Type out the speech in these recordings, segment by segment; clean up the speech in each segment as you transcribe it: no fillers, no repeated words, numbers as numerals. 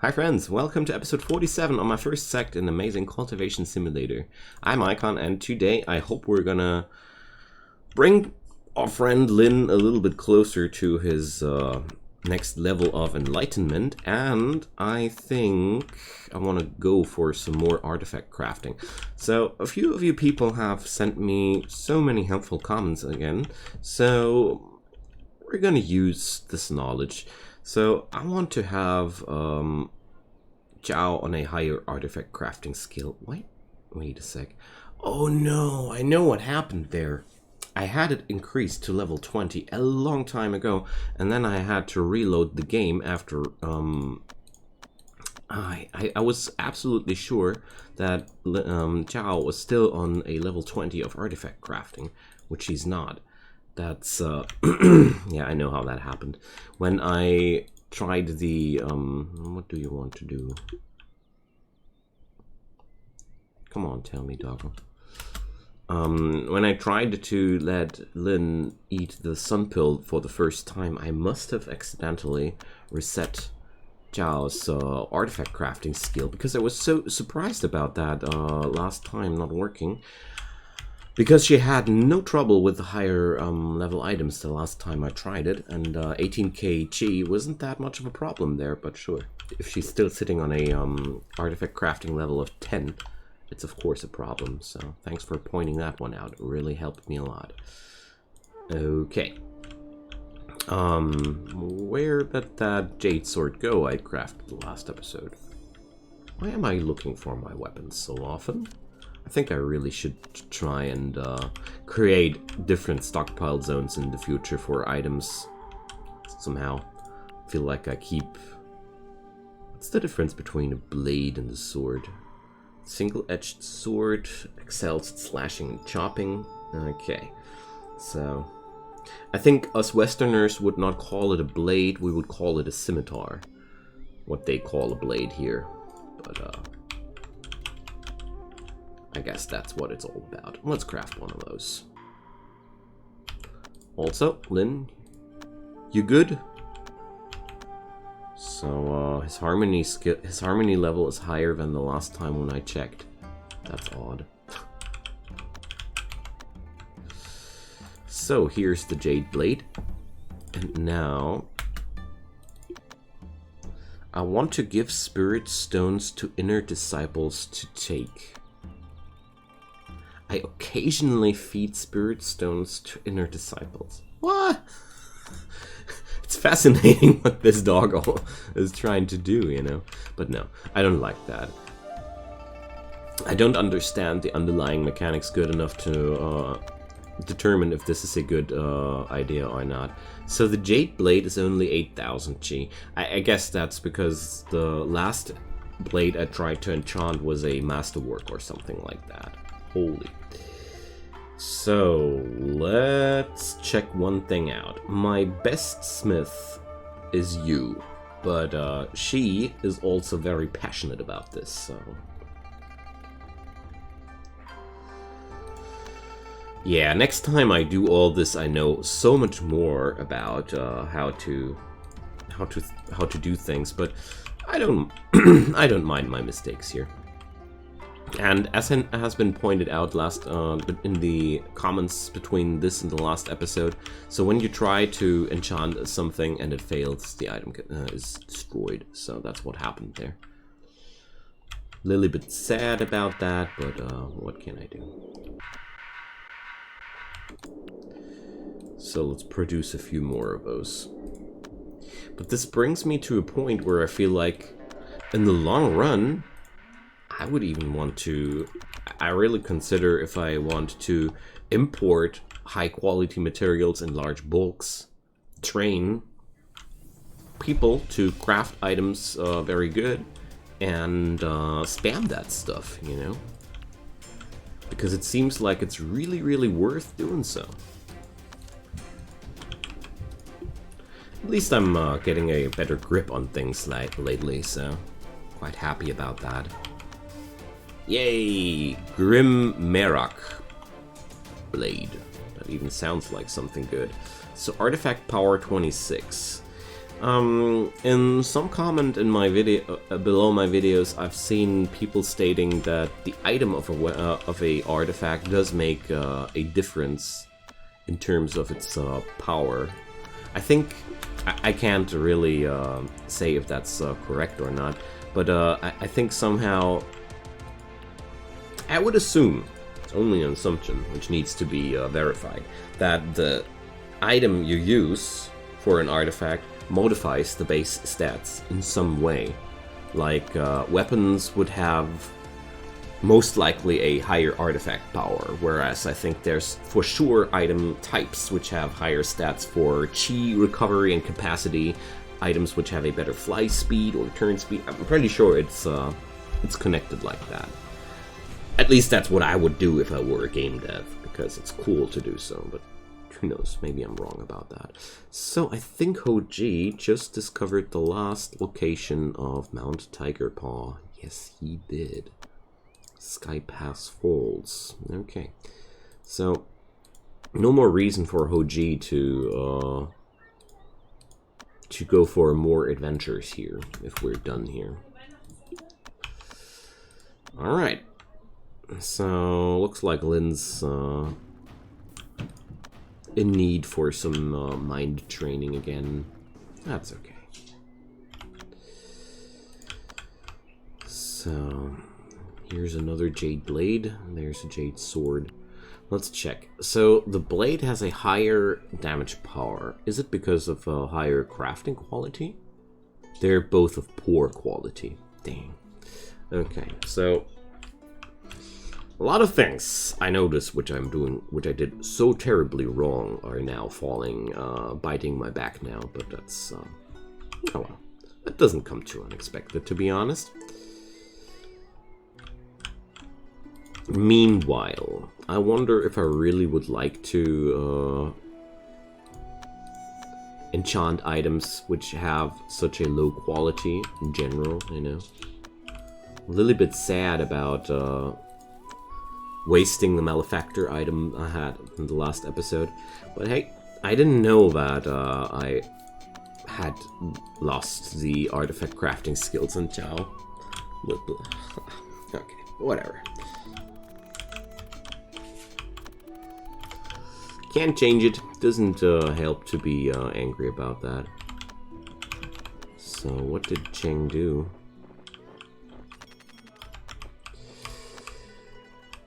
Hi friends, welcome to episode 47 on my first Sect in Amazing Cultivation Simulator. I'm Icon, and today I hope we're gonna bring our friend Lin a little bit closer to his next level of enlightenment, and I think I want to go for some more artifact crafting. So a few of you people have sent me so many helpful comments again, so we're gonna use this knowledge. So I want to have Zhao on a higher artifact crafting skill. Wait a sec. Oh no, I know what happened there. I had it increased to level 20 a long time ago, and then I had to reload the game after I was absolutely sure that Zhao was still on a level 20 of artifact crafting, which he's not. That's yeah, I know how that happened. When I tried the what do you want to do? Come on, tell me, doggo. When I tried to let Lin eat the sun pill for the first time, I must have accidentally reset Zhao's artifact crafting skill, because I was so surprised about that last time not working. Because she had no trouble with the higher level items the last time I tried it, and 18k chi wasn't that much of a problem there, but sure. If she's still sitting on a artifact crafting level of 10, it's of course a problem, so thanks for pointing that one out. It really helped me a lot. Okay. Where did that jade sword go I crafted the last episode? Why am I looking for my weapons so often? I think I really should try and create different stockpile zones in the future for items. Somehow, I feel like I keep... What's the difference between a blade and a sword? Single-edged sword excels at slashing and chopping. Okay, so I think us Westerners would not call it a blade. We would call it a scimitar. What they call a blade here, but I guess that's what it's all about. Let's craft one of those. Also, Lin, you good? So his harmony level is higher than the last time when I checked. That's odd. So here's the jade blade, and now I want to give spirit stones to inner disciples to take. I occasionally feed spirit stones to inner disciples. What? It's fascinating what this doggo is trying to do, you know? But no, I don't like that. I don't understand the underlying mechanics good enough to determine if this is a good idea or not. So the jade blade is only 8,000 chi. I guess that's because the last blade I tried to enchant was a masterwork or something like that. Holy. So let's check one thing out. My best smith is you, but she is also very passionate about this, so yeah, next time I do all this, I know so much more about how to do things, but I don't I don't mind my mistakes here. And as has been pointed out in the comments between this and the last episode, so when you try to enchant something and it fails, the item is destroyed. So that's what happened there. A little bit sad about that, but what can I do? So let's produce a few more of those. But this brings me to a point where I feel like, in the long run, I would even want to... I really consider if I want to import high-quality materials in large bulks, train people to craft items very good, and spam that stuff, you know? Because it seems like it's really, really worth doing so. At least I'm getting a better grip on things lately, so quite happy about that. Yay! Grim Merak Blade. That even sounds like something good. So artifact power 26. In some comment in my video below my videos, I've seen people stating that the item of a artifact does make a difference in terms of its power. I think I can't really say if that's correct or not, but I think somehow I would assume, it's only an assumption which needs to be verified, that the item you use for an artifact modifies the base stats in some way. Like weapons would have most likely a higher artifact power, whereas I think there's for sure item types which have higher stats for chi, recovery, and capacity, items which have a better fly speed or turn speed. I'm pretty sure it's connected like that. At least that's what I would do if I were a game dev, because it's cool to do so, but who knows, maybe I'm wrong about that. So I think Hoji just discovered the last location of Mount Tiger Paw. Yes, he did. Sky Pass Falls. Okay. So, no more reason for Hoji to go for more adventures here, if we're done here. Alright. So, looks like Lynn's in need for some mind training again. That's okay. So, here's another jade blade. There's a jade sword. Let's check. So, the blade has a higher damage power. Is it because of a higher crafting quality? They're both of poor quality. Dang. Okay, so a lot of things I noticed which I'm doing, which I did so terribly wrong, are now falling, biting my back now, but that's, oh well. That doesn't come too unexpected, to be honest. Meanwhile, I wonder if I really would like to, enchant items which have such a low quality in general, you know. A little bit sad about, wasting the malefactor item I had in the last episode. But hey, I didn't know that I had lost the artifact crafting skills until... Okay, whatever. Can't change it. Doesn't help to be angry about that. So what did Cheng do?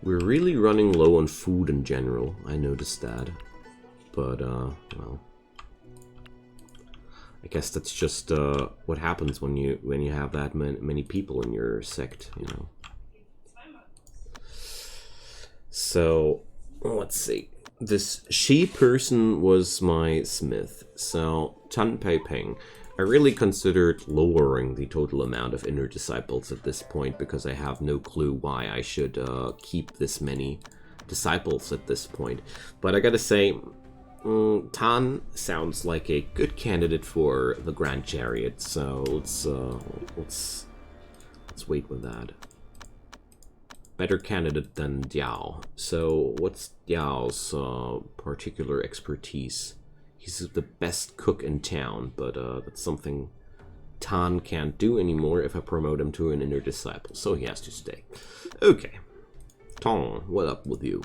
We're really running low on food in general, I noticed that. But, well, I guess that's just what happens when you have that many people in your sect, you know. So, let's see. This she person was my smith, so Tan Pei Peng. I really considered lowering the total amount of inner disciples at this point, because I have no clue why I should keep this many disciples at this point. But I gotta say, Tan sounds like a good candidate for the Grand Chariot, so let's wait with that. Better candidate than Diao. So what's Diao's particular expertise? He's the best cook in town, but that's something Tan can't do anymore if I promote him to an inner disciple, so he has to stay. Okay. Tong, what up with you?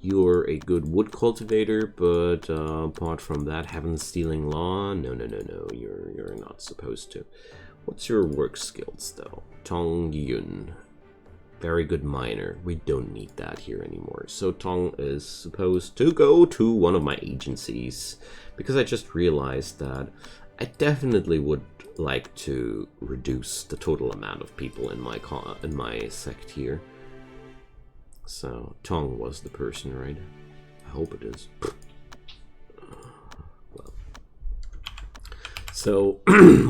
You're a good wood cultivator, but apart from that, heaven-stealing law? No, you're not supposed to. What's your work skills, though? Tong Yun. Very good miner. We don't need that here anymore. So Tong is supposed to go to one of my agencies, because I just realized that I definitely would like to reduce the total amount of people in my sect here. So Tong was the person, right? I hope it is. Well. So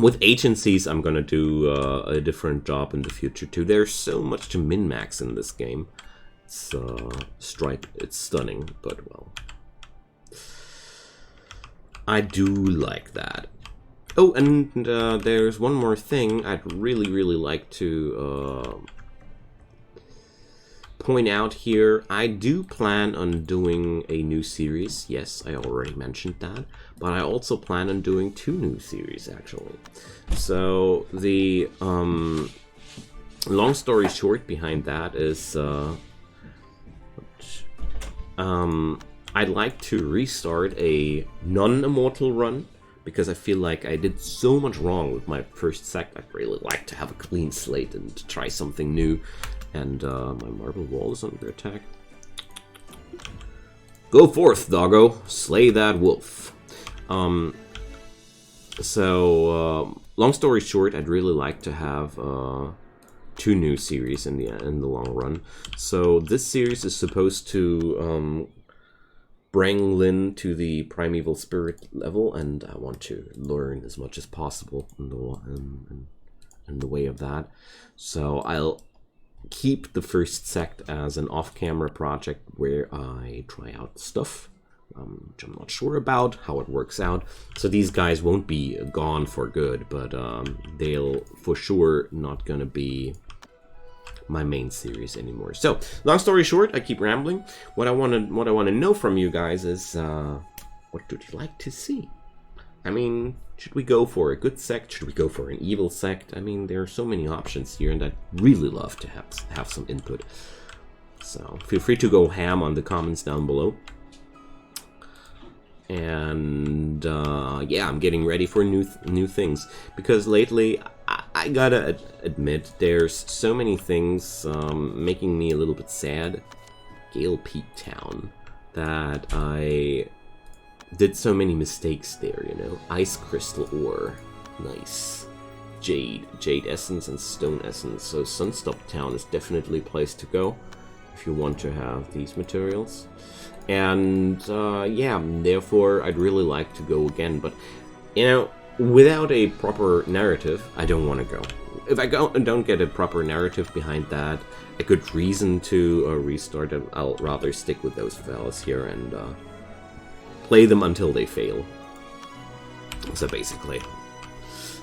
with agencies, I'm gonna do a different job in the future too. There's so much to min-max in this game. It's it's stunning, but well, I do like that. Oh, and there's one more thing I'd really like to point out here, I do plan on doing a new series. Yes, I already mentioned that. But I also plan on doing 2 new series, actually. So, the long story short behind that is... I'd like to restart a non-immortal run, because I feel like I did so much wrong with my first sect. I'd really like to have a clean slate and try something new. And my marble wall is under attack. Go forth, doggo. Slay that wolf. Long story short, I'd really like to have 2 new series in the long run. So this series is supposed to bring Lin to the primeval spirit level, and I want to learn as much as possible in the way of that. So I'll keep the first sect as an off-camera project where I try out stuff which I'm not sure about how it works out. So these guys won't be gone for good, but they'll for sure not gonna be my main series anymore. So long story short, I keep rambling. What I want to know from you guys is what would you like to see? I mean, should we go for a good sect? Should we go for an evil sect? I mean, there are so many options here, and I'd really love to have some input. So feel free to go ham on the comments down below. And yeah, I'm getting ready for new things, because lately I gotta admit there's so many things making me a little bit sad. Gale Peak Town, that I did so many mistakes there, you know. Ice crystal ore, nice. Jade essence and stone essence. So Sunstop Town is definitely a place to go if you want to have these materials. And yeah, therefore I'd really like to go again, but you know, without a proper narrative, I don't want to go. If I don't get a proper narrative behind that, a good reason to restart it, I'll rather stick with those fellas here and play them until they fail. So basically,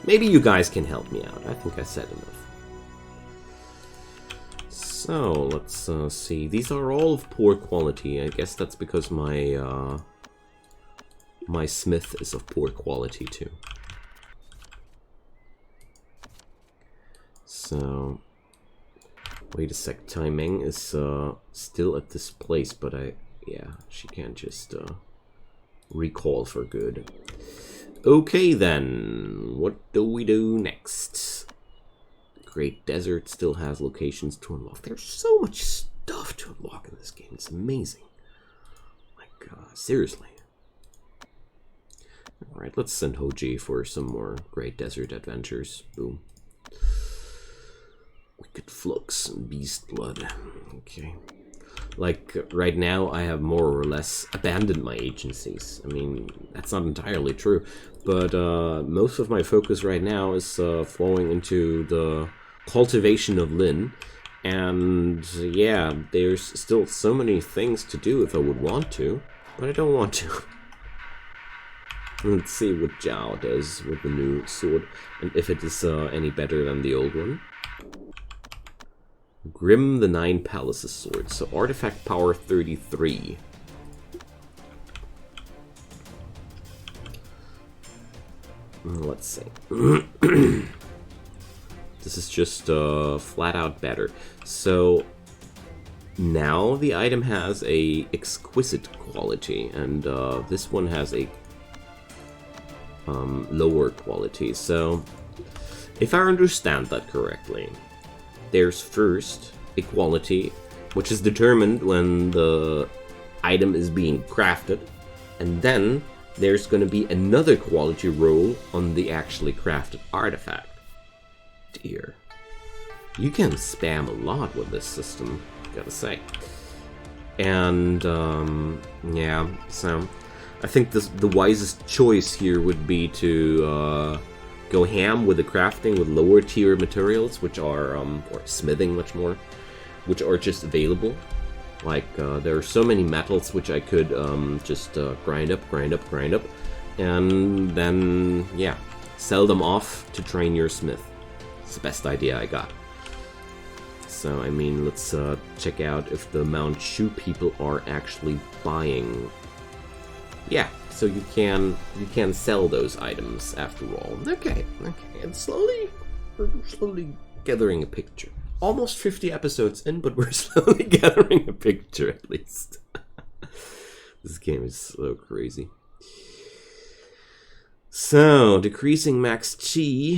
maybe you guys can help me out. I think I said enough. So let's see. These are all of poor quality. I guess that's because my my smith is of poor quality too. So wait a sec. Timing is still at this place, but yeah, she can't just recall for good. Okay then, what do we do next? Great Desert still has locations to unlock. There's so much stuff to unlock in this game. It's amazing. My god, seriously. Alright, let's send Hoji for some more Great Desert adventures. Boom. Wicked Flux and Beast Blood. Okay. Like, right now, I have more or less abandoned my agencies. I mean, that's not entirely true. But most of my focus right now is flowing into the cultivation of Lin. And yeah, there's still so many things to do if I would want to. But I don't want to. Let's see what Zhao does with the new sword. And if it is any better than the old one. Grim the Nine Palaces sword. So artifact power 33. Let's see. This is just flat out better. So now the item has a exquisite quality, and this one has a lower quality. So if I understand that correctly, there's first a quality which is determined when the item is being crafted, and then there's going to be another quality roll on the actually crafted artifact. Dear, you can spam a lot with this system, gotta say. And yeah, so I think the wisest choice here would be to go ham with the crafting with lower tier materials, which are or smithing much more, which are just available. Like there are so many metals which I could just grind up, and then yeah, sell them off to train your smith. It's the best idea I got. So, I mean, let's check out if the Mount Shu people are actually buying. Yeah, so you can sell those items after all. Okay, and we're slowly gathering a picture. Almost 50 episodes in, but we're slowly gathering a picture at least. This game is so crazy. So, decreasing max chi,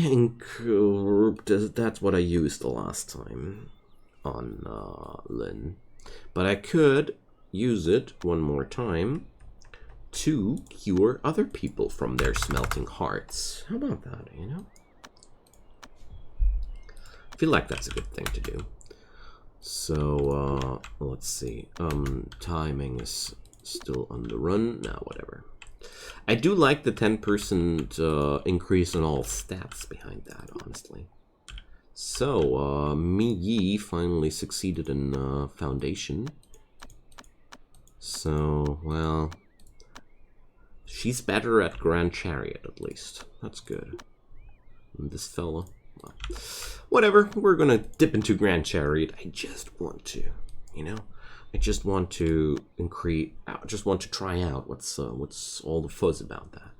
that's what I used the last time on Lin. But I could use it one more time to cure other people from their smelting hearts. How about that, you know? I feel like that's a good thing to do. So, let's see. Timing is still on the run. Now, whatever. I do like the 10% increase in all stats behind that, honestly. So, Mi Yi finally succeeded in Foundation. So, well, she's better at Grand Chariot, at least. That's good. And this fella, well, whatever. We're gonna dip into Grand Chariot. I just want to, you know? I just want to increase. I just want to try out what's all the fuzz about that.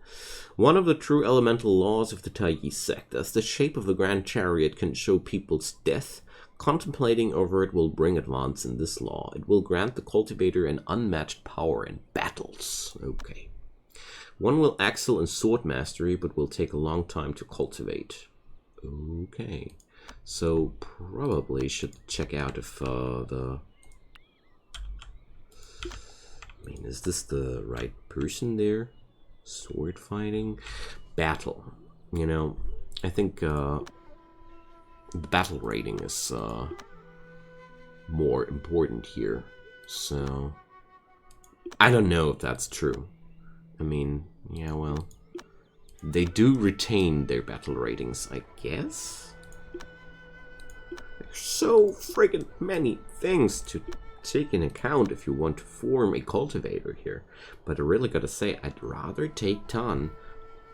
One of the true elemental laws of the Taiyi sect, as the shape of the Grand Chariot can show people's death, contemplating over it will bring advance in this law. It will grant the cultivator an unmatched power in battles. Okay. One will excel in sword mastery, but will take a long time to cultivate. Okay. So probably should check out if I mean, is this the right person there? Sword fighting? Battle. You know, I think the battle rating is more important here. So, I don't know if that's true. I mean, yeah, well, they do retain their battle ratings, I guess? There's so friggin' many things to take in account if you want to form a cultivator here. But I really gotta say, I'd rather take Tan.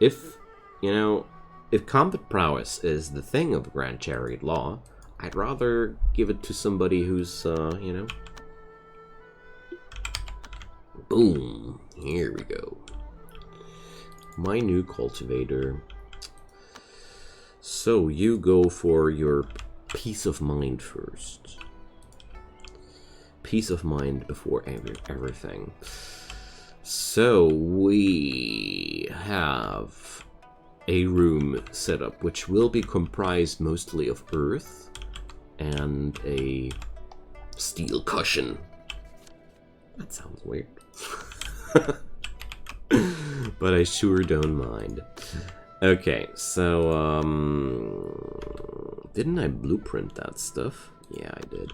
If, you know, if combat prowess is the thing of Grand Chariot Law, I'd rather give it to somebody who's, you know... Boom! Here we go. My new cultivator. So, you go for your peace of mind first. Peace of mind before everything. So we have a room set up which will be comprised mostly of earth and a steel cushion. That sounds weird. But I sure don't mind. Okay, so didn't I blueprint that stuff? Yeah, I did.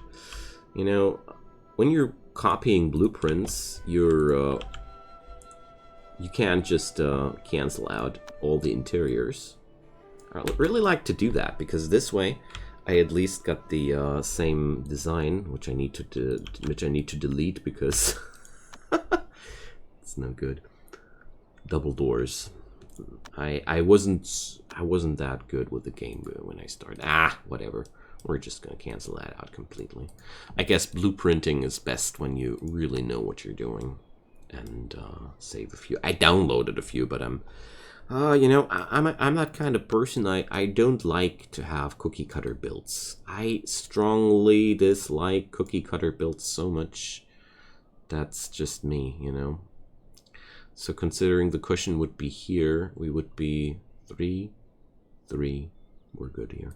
You know, when you're copying blueprints, you can't just cancel out all the interiors. I really like to do that because this way, I at least got the same design, which I need to delete because it's no good. Double doors. I wasn't that good with the game when I started. Whatever. We're just going to cancel that out completely. I guess blueprinting is best when you really know what you're doing. And save a few. I downloaded a few, but I'm that kind of person. I don't like to have cookie cutter builds. I strongly dislike cookie cutter builds so much. That's just me, you know. So considering the cushion would be here, we would be 3. We're good here.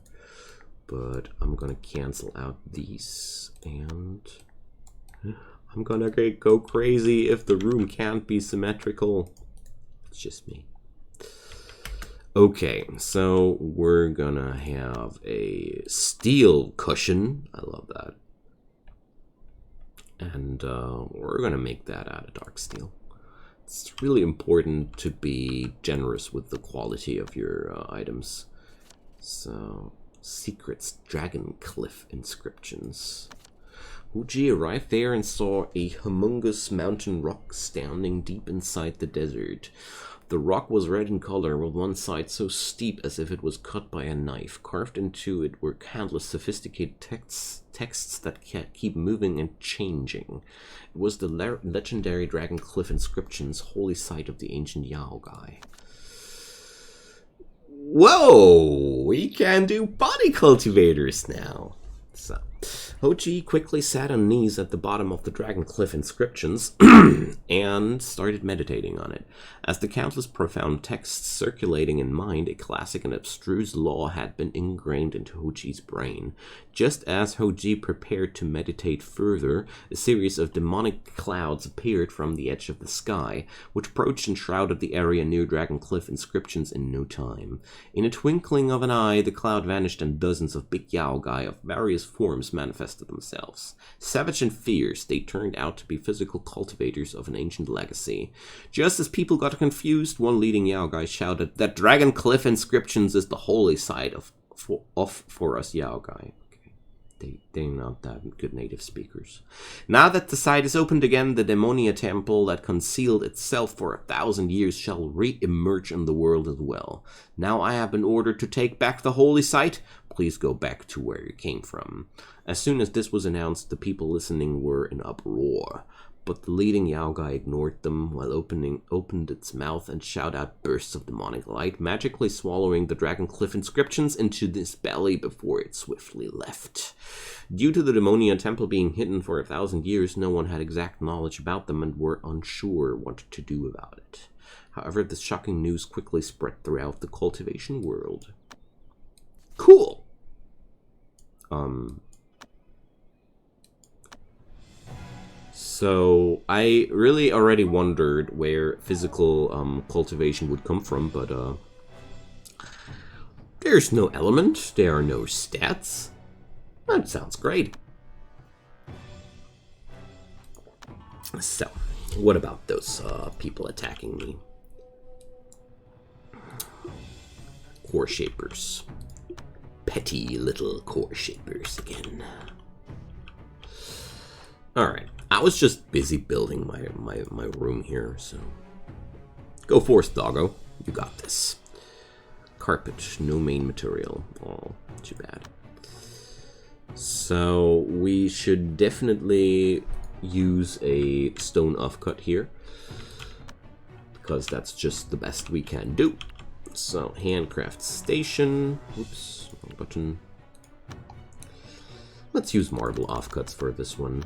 But I'm gonna cancel out these, and I'm gonna go crazy if the room can't be symmetrical. It's just me. Okay, so we're gonna have a steel cushion. I love that. And we're gonna make that out of dark steel. It's really important to be generous with the quality of your items. So... Secrets, Dragon Cliff inscriptions. Wuji arrived there and saw a humongous mountain rock standing deep inside the desert. The rock was red in color, with one side so steep as if it was cut by a knife. Carved into it were countless sophisticated texts that keep moving and changing. It was the legendary Dragon Cliff inscriptions, holy site of the ancient Yao guy. Whoa! We can do body cultivators now. So, Hoji quickly sat on knees at the bottom of the Dragon Cliff inscriptions and started meditating on it. As the countless profound texts circulating in mind, a classic and abstruse law had been ingrained into Hoji's brain. Just as Hoji prepared to meditate further, a series of demonic clouds appeared from the edge of the sky, which approached and shrouded the area near Dragon Cliff inscriptions in no time. In a twinkling of an eye, the cloud vanished and dozens of big Yao guy of various forms manifested themselves. Savage and fierce, they turned out to be physical cultivators of an ancient legacy. Just as people got confused, one leading Yao guy shouted that Dragon Cliff inscriptions is the holy site for us Yao guy. They're not that good native speakers. Now that the site is opened again, the Demonia Temple that concealed itself for 1,000 years shall re-emerge in the world as well. Now I have been ordered to take back the holy site. Please go back to where you came from. As soon as this was announced, the people listening were in uproar. But the leading Yao guy ignored them while opened its mouth and shot out bursts of demonic light, magically swallowing the Dragon Cliff inscriptions into this belly before it swiftly left. Due to the Demonia Temple being hidden for 1,000 years, no one had exact knowledge about them and were unsure what to do about it. However, this shocking news quickly spread throughout the cultivation world. Cool! So, I really already wondered where physical cultivation would come from, but there's no element, there are no stats. That sounds great. So, what about those people attacking me? Core shapers. Petty little core shapers again. Alright, I was just busy building my room here, so... Go forth, doggo. You got this. Carpet, no main material. Oh, too bad. So, we should definitely use a stone offcut here, because that's just the best we can do. So, handcraft station. Oops, wrong button. Let's use marble offcuts for this one.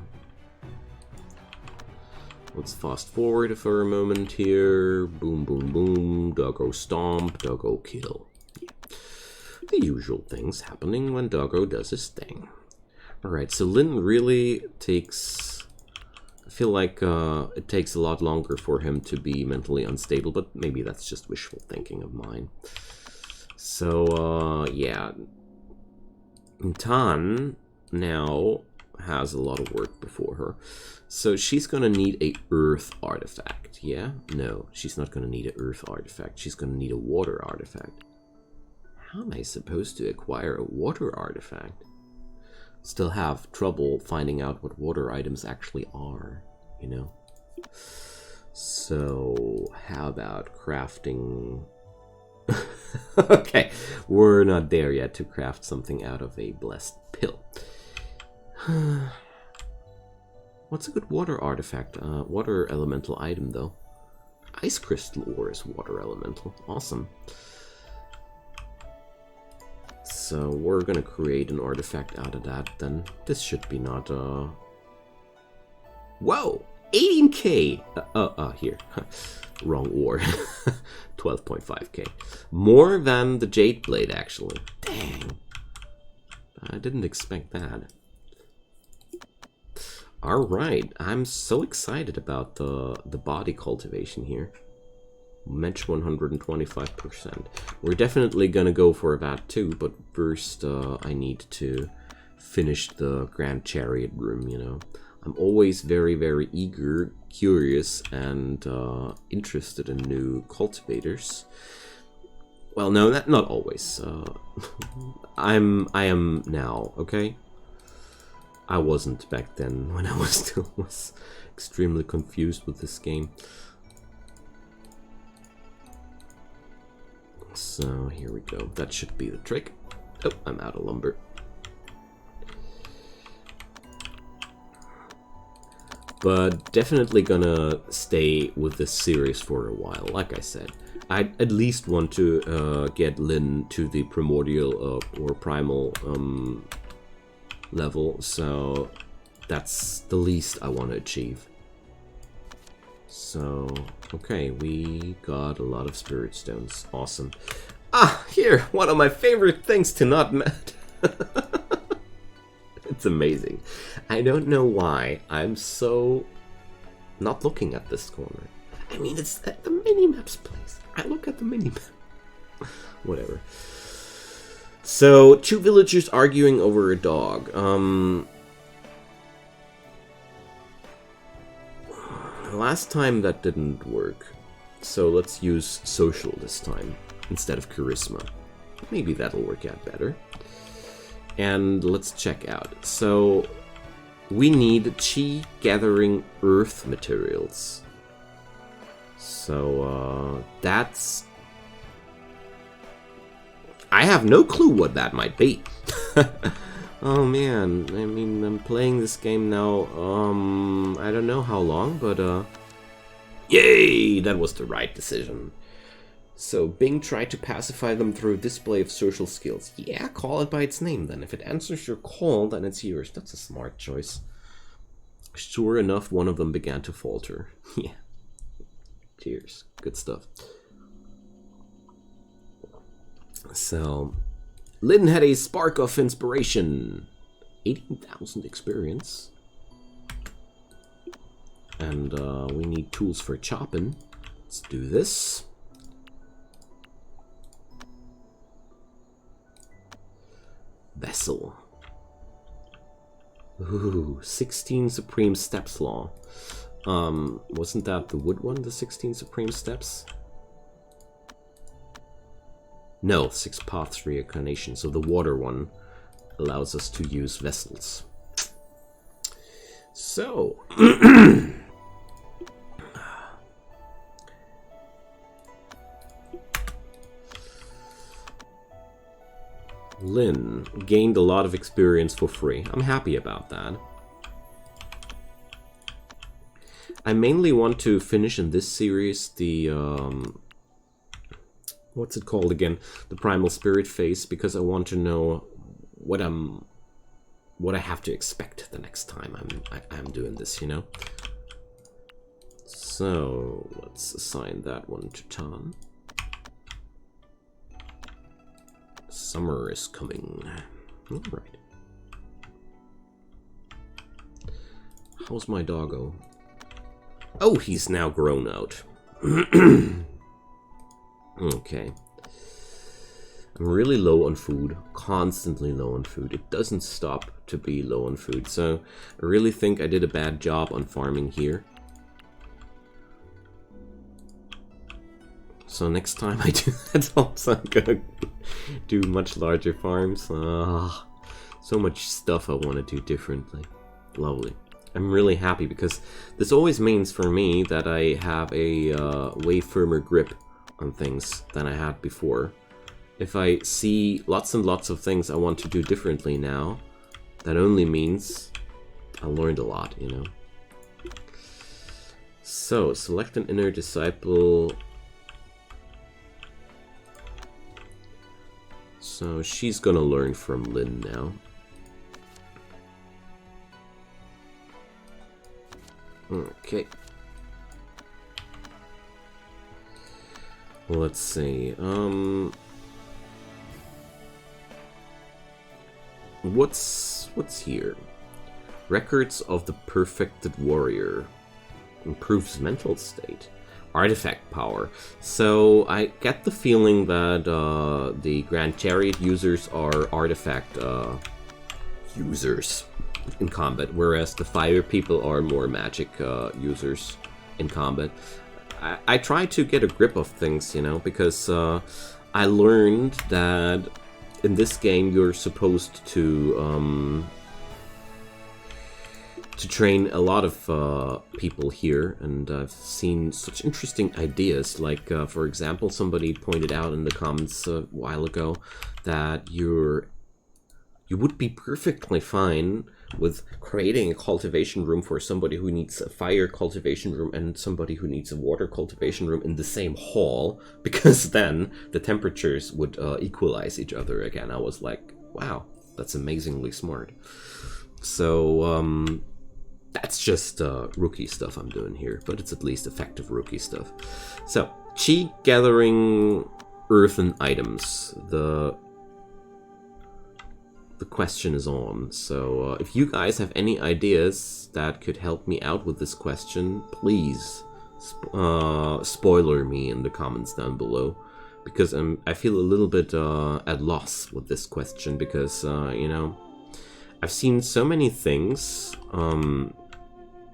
Let's fast forward for a moment here. Boom, boom, boom. Doggo stomp, doggo kill. Yeah. The usual things happening when doggo does his thing. Alright, so Lin really takes... I feel like it takes a lot longer for him to be mentally unstable, but maybe that's just wishful thinking of mine. So, yeah. Tan now has a lot of work before her. So she's gonna need a earth artifact, yeah? No, she's not gonna need an earth artifact. She's gonna need a water artifact. How am I supposed to acquire a water artifact? Still have trouble finding out what water items actually are, you know? So, how about crafting... Okay, we're not there yet to craft something out of a blessed pill. What's a good water artifact? Water elemental item, though. Ice crystal ore is water elemental. Awesome. So we're gonna create an artifact out of that, then. This should be not, Whoa! 18k! Here. Wrong ore. 12.5k. More than the Jade Blade, actually. Dang. I didn't expect that. Alright, I'm so excited about the body cultivation here. Match 125%. We're definitely gonna go for that too, but first I need to finish the Grand Chariot room, you know. I'm always very, very eager, curious, and interested in new cultivators. Well, no, not always. I am now, okay? I wasn't back then when I was extremely confused with this game. So here we go. That should be the trick. Oh, I'm out of lumber. But definitely gonna stay with this series for a while. Like I said, I at least want to get Lin to the primordial or primal level. So that's the least I want to achieve. So, okay, we got a lot of spirit stones. Awesome. Ah, here, one of my favorite things to not met. It's amazing. I don't know why I'm so not looking at this corner. I mean, it's at the mini-map's place. I look at the mini-map. Whatever. So, 2 villagers arguing over a dog. Last time that didn't work. So let's use social this time instead of charisma. Maybe that'll work out better. And let's check out. So we need chi gathering earth materials. So that's... I have no clue what that might be. Oh man, I mean, I'm playing this game now, I don't know how long, but yay, that was the right decision. So Bing tried to pacify them through a display of social skills. Yeah, call it by its name then. If it answers your call, then it's yours. That's a smart choice. Sure enough, one of them began to falter. Yeah. Cheers. Good stuff. So, Lin had a spark of inspiration. 18,000 experience. And we need tools for chopping. Let's do this. Vessel. Ooh, 16 Supreme Steps Law. Wasn't that the wood one, the 16 Supreme Steps? No, 6 Paths Reincarnation. So the water one allows us to use vessels. So... Lin gained a lot of experience for free. I'm happy about that. I mainly want to finish in this series the... what's it called again? The Primal Spirit phase, because I want to know what I have to expect the next time I'm doing this, you know? So, let's assign that one to Tan. Summer is coming. Alright. How's my doggo? Oh, he's now grown out. Okay. I'm really low on food. Constantly low on food. It doesn't stop to be low on food. So, I really think I did a bad job on farming here. So next time I do that, also I'm gonna do much larger farms. So much stuff I want to do differently. Lovely. I'm really happy because this always means for me that I have a way firmer grip on things than I had before. If I see lots and lots of things I want to do differently now, that only means I learned a lot, you know. So, select an inner disciple. So she's gonna learn from Lin now. Okay. Let's see. What's here? Records of the Perfected Warrior. Improves mental state. Artifact power. So I get the feeling that the Grand Chariot users are artifact users in combat, whereas the fire people are more magic users in combat. I try to get a grip of things, you know, because I learned that in this game you're supposed to to train a lot of people here, and I've seen such interesting ideas. Like, for example, somebody pointed out in the comments a while ago that you would be perfectly fine with creating a cultivation room for somebody who needs a fire cultivation room and somebody who needs a water cultivation room in the same hall, because then the temperatures would equalize each other again. I was like, wow, that's amazingly smart. So that's just rookie stuff I'm doing here, but it's at least effective rookie stuff. So, chi gathering earthen items. The question is on. So if you guys have any ideas that could help me out with this question, please spoiler me in the comments down below, because I feel a little bit at loss with this question, because you know, I've seen so many things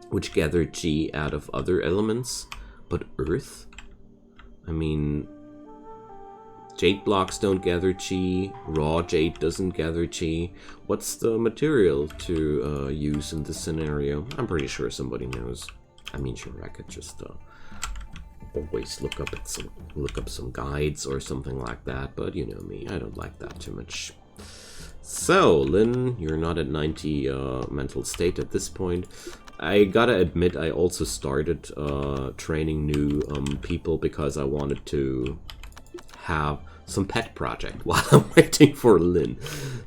which gather chi out of other elements, but earth? I mean, jade blocks don't gather chi, raw jade doesn't gather chi. What's the material to use in this scenario? I'm pretty sure somebody knows. I mean, sure, I could just always look up some guides or something like that, but you know me, I don't like that too much. So, Lynn, you're not at 90 mental state at this point. I gotta admit, I also started training new people because I wanted to have some pet project while I'm waiting for Lynn.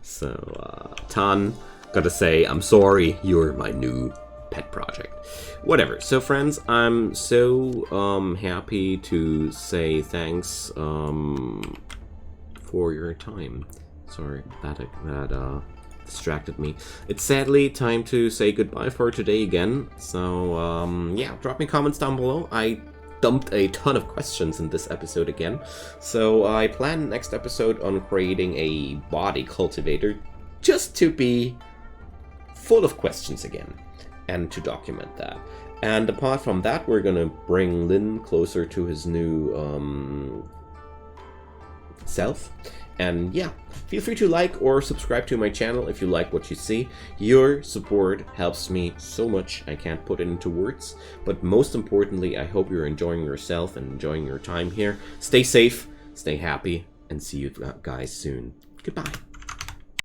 So, Tan, gotta say, I'm sorry, you're my new pet project. Whatever. So, friends, I'm so happy to say thanks for your time. Sorry, that distracted me. It's sadly time to say goodbye for today again. So, yeah, drop me comments down below. I dumped a ton of questions in this episode again. So I plan next episode on creating a body cultivator just to be full of questions again and to document that. And apart from that, we're gonna bring Lynn closer to his new self. And yeah, feel free to like or subscribe to my channel if you like what you see. Your support helps me so much, I can't put it into words. But most importantly, I hope you're enjoying yourself and enjoying your time here. Stay safe, stay happy, and see you guys soon. Goodbye.